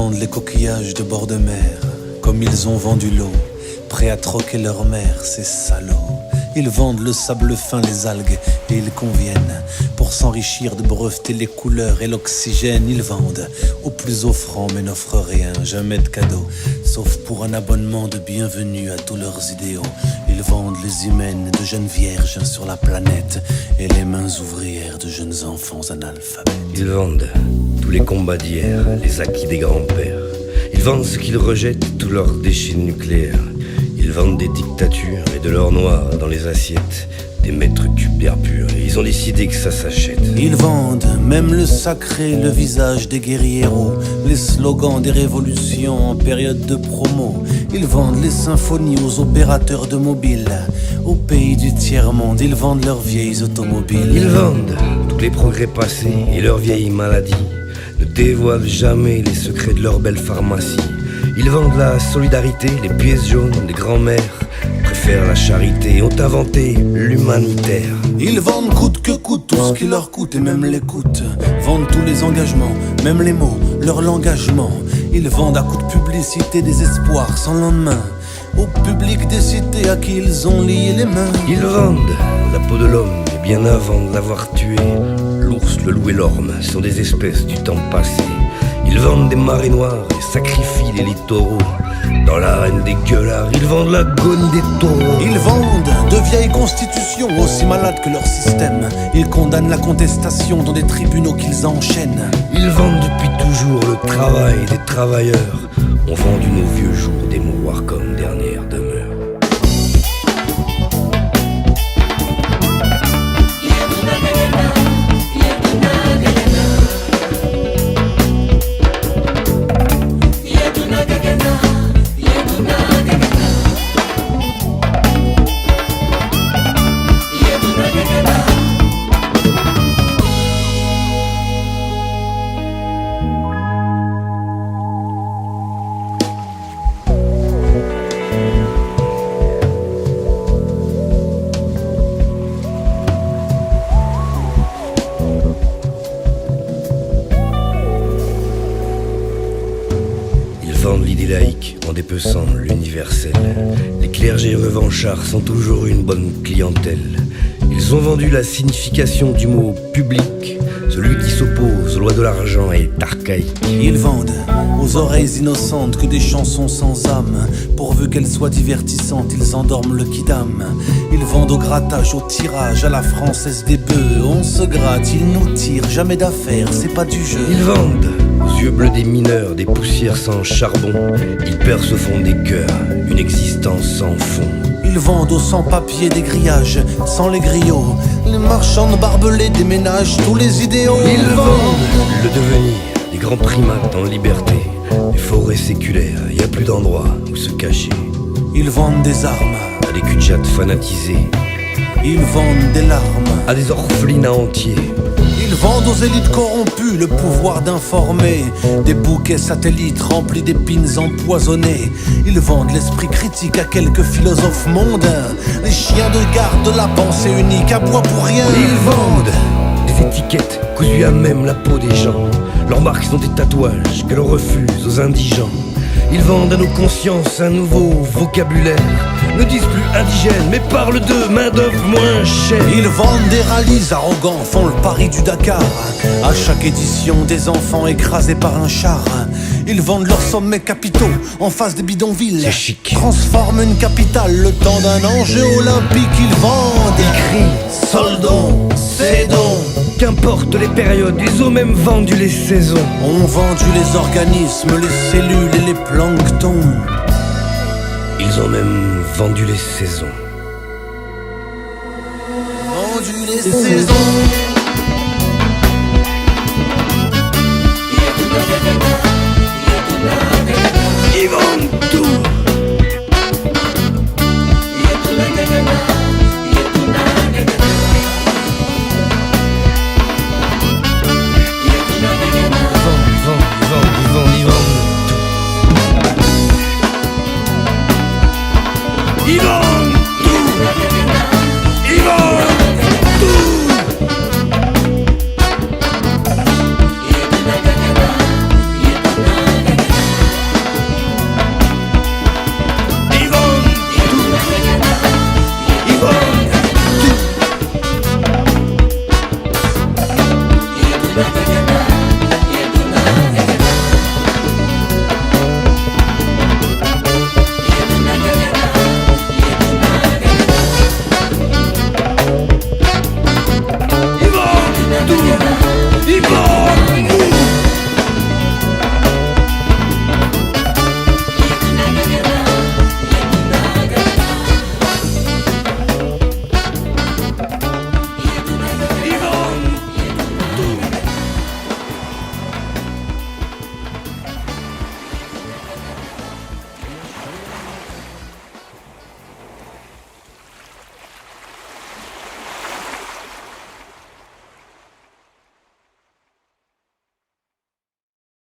vendent les coquillages de bord de mer, comme ils ont vendu l'eau, prêts à troquer leur mère, ces salauds. Ils vendent le sable fin, les algues, et ils conviennent pour s'enrichir de breveter les couleurs et l'oxygène. Ils vendent au plus offrant mais n'offrent rien, jamais de cadeau, sauf pour un abonnement de bienvenue à tous leurs idéaux. Ils vendent les hymens de jeunes vierges sur la planète et les mains ouvrières de jeunes enfants analphabètes. Ils vendent tous les combats d'hier, les acquis des grands-pères. Ils vendent ce qu'ils rejettent, tous leurs déchets nucléaires. Ils vendent des dictatures et de l'or noir dans les assiettes, des mètres cubes d'air pur, et ils ont décidé que ça s'achète. Ils vendent même le sacré, le visage des guerrieros, les slogans des révolutions en période de promo. Ils vendent les symphonies aux opérateurs de mobile, au pays du tiers-monde. Ils vendent leurs vieilles automobiles. Ils vendent tous les progrès passés et leurs vieilles maladies, ne dévoilent jamais les secrets de leur belle pharmacie. Ils vendent la solidarité, les pièces jaunes des grands-mères, préfèrent la charité, ont inventé l'humanitaire. Ils vendent coûte que coûte tout ce qui leur coûte et même l'écoute. Vendent tous les engagements, même les mots, leur langagement. Ils vendent à coup de publicité des espoirs sans lendemain, au public des cités à qui ils ont lié les mains. Ils vendent la peau de l'homme, et bien avant de l'avoir tué. L'ours, le loup et l'orme sont des espèces du temps passé. Ils vendent des marées noires et sacrifient les littoraux. Dans l'arène des gueulards, ils vendent l'agonie des taureaux. Ils vendent de vieilles constitutions aussi malades que leur système. Ils condamnent la contestation dans des tribunaux qu'ils enchaînent. Ils vendent depuis toujours le travail des travailleurs. On vendu nos vieux jours des mouroirs comme dernière demeure. L'idée laïque en dépeçant l'universel. Les clergés revanchards sont toujours une bonne clientèle. Ils ont vendu la signification du mot public. Celui qui s'oppose aux lois de l'argent est archaïque. Ils vendent aux oreilles innocentes que des chansons sans âme. Pourvu qu'elles soient divertissantes, ils endorment le kidam. Ils vendent au grattage, au tirage, à la française des bœufs. On se gratte, ils nous tirent, jamais d'affaires, c'est pas du jeu. Ils vendent aux yeux bleus des mineurs, des poussières sans charbon. Ils percent au fond des cœurs une existence sans fond. Ils vendent aux sans-papiers des grillages, sans les griots. Les marchands barbelés déménagent tous les idéaux. Ils vendent le devenir des grands primates en liberté. Des forêts séculaires, y a plus d'endroit où se cacher. Ils vendent des armes à des cul-de-jatte fanatisés. Ils vendent des larmes à des orphelinats entiers. Ils vendent aux élites corrompues le pouvoir d'informer. Des bouquets satellites remplis d'épines empoisonnées. Ils vendent l'esprit critique à quelques philosophes mondains. Les chiens de garde de la pensée unique aboient pour rien. Ils vendent des étiquettes cousues à même la peau des gens. Leurs marques sont des tatouages que l'on refuse aux indigents. Ils vendent à nos consciences un nouveau vocabulaire. Ne disent plus indigènes, mais parlent de main-d'œuvre moins chère. Ils vendent des rallyes arrogants, font le pari du Dakar. À chaque édition, des enfants écrasés par un char. Ils vendent leurs sommets capitaux en face des bidonvilles. C'est chic. Transforment une capitale le temps d'un enjeu olympique. Ils vendent, ils crient, soldons, cédons. Qu'importe les périodes, ils ont même vendu les saisons. On vendu les organismes, les cellules et les planctons. Ils ont même vendu les saisons. Vendu les saisons. Ils vendent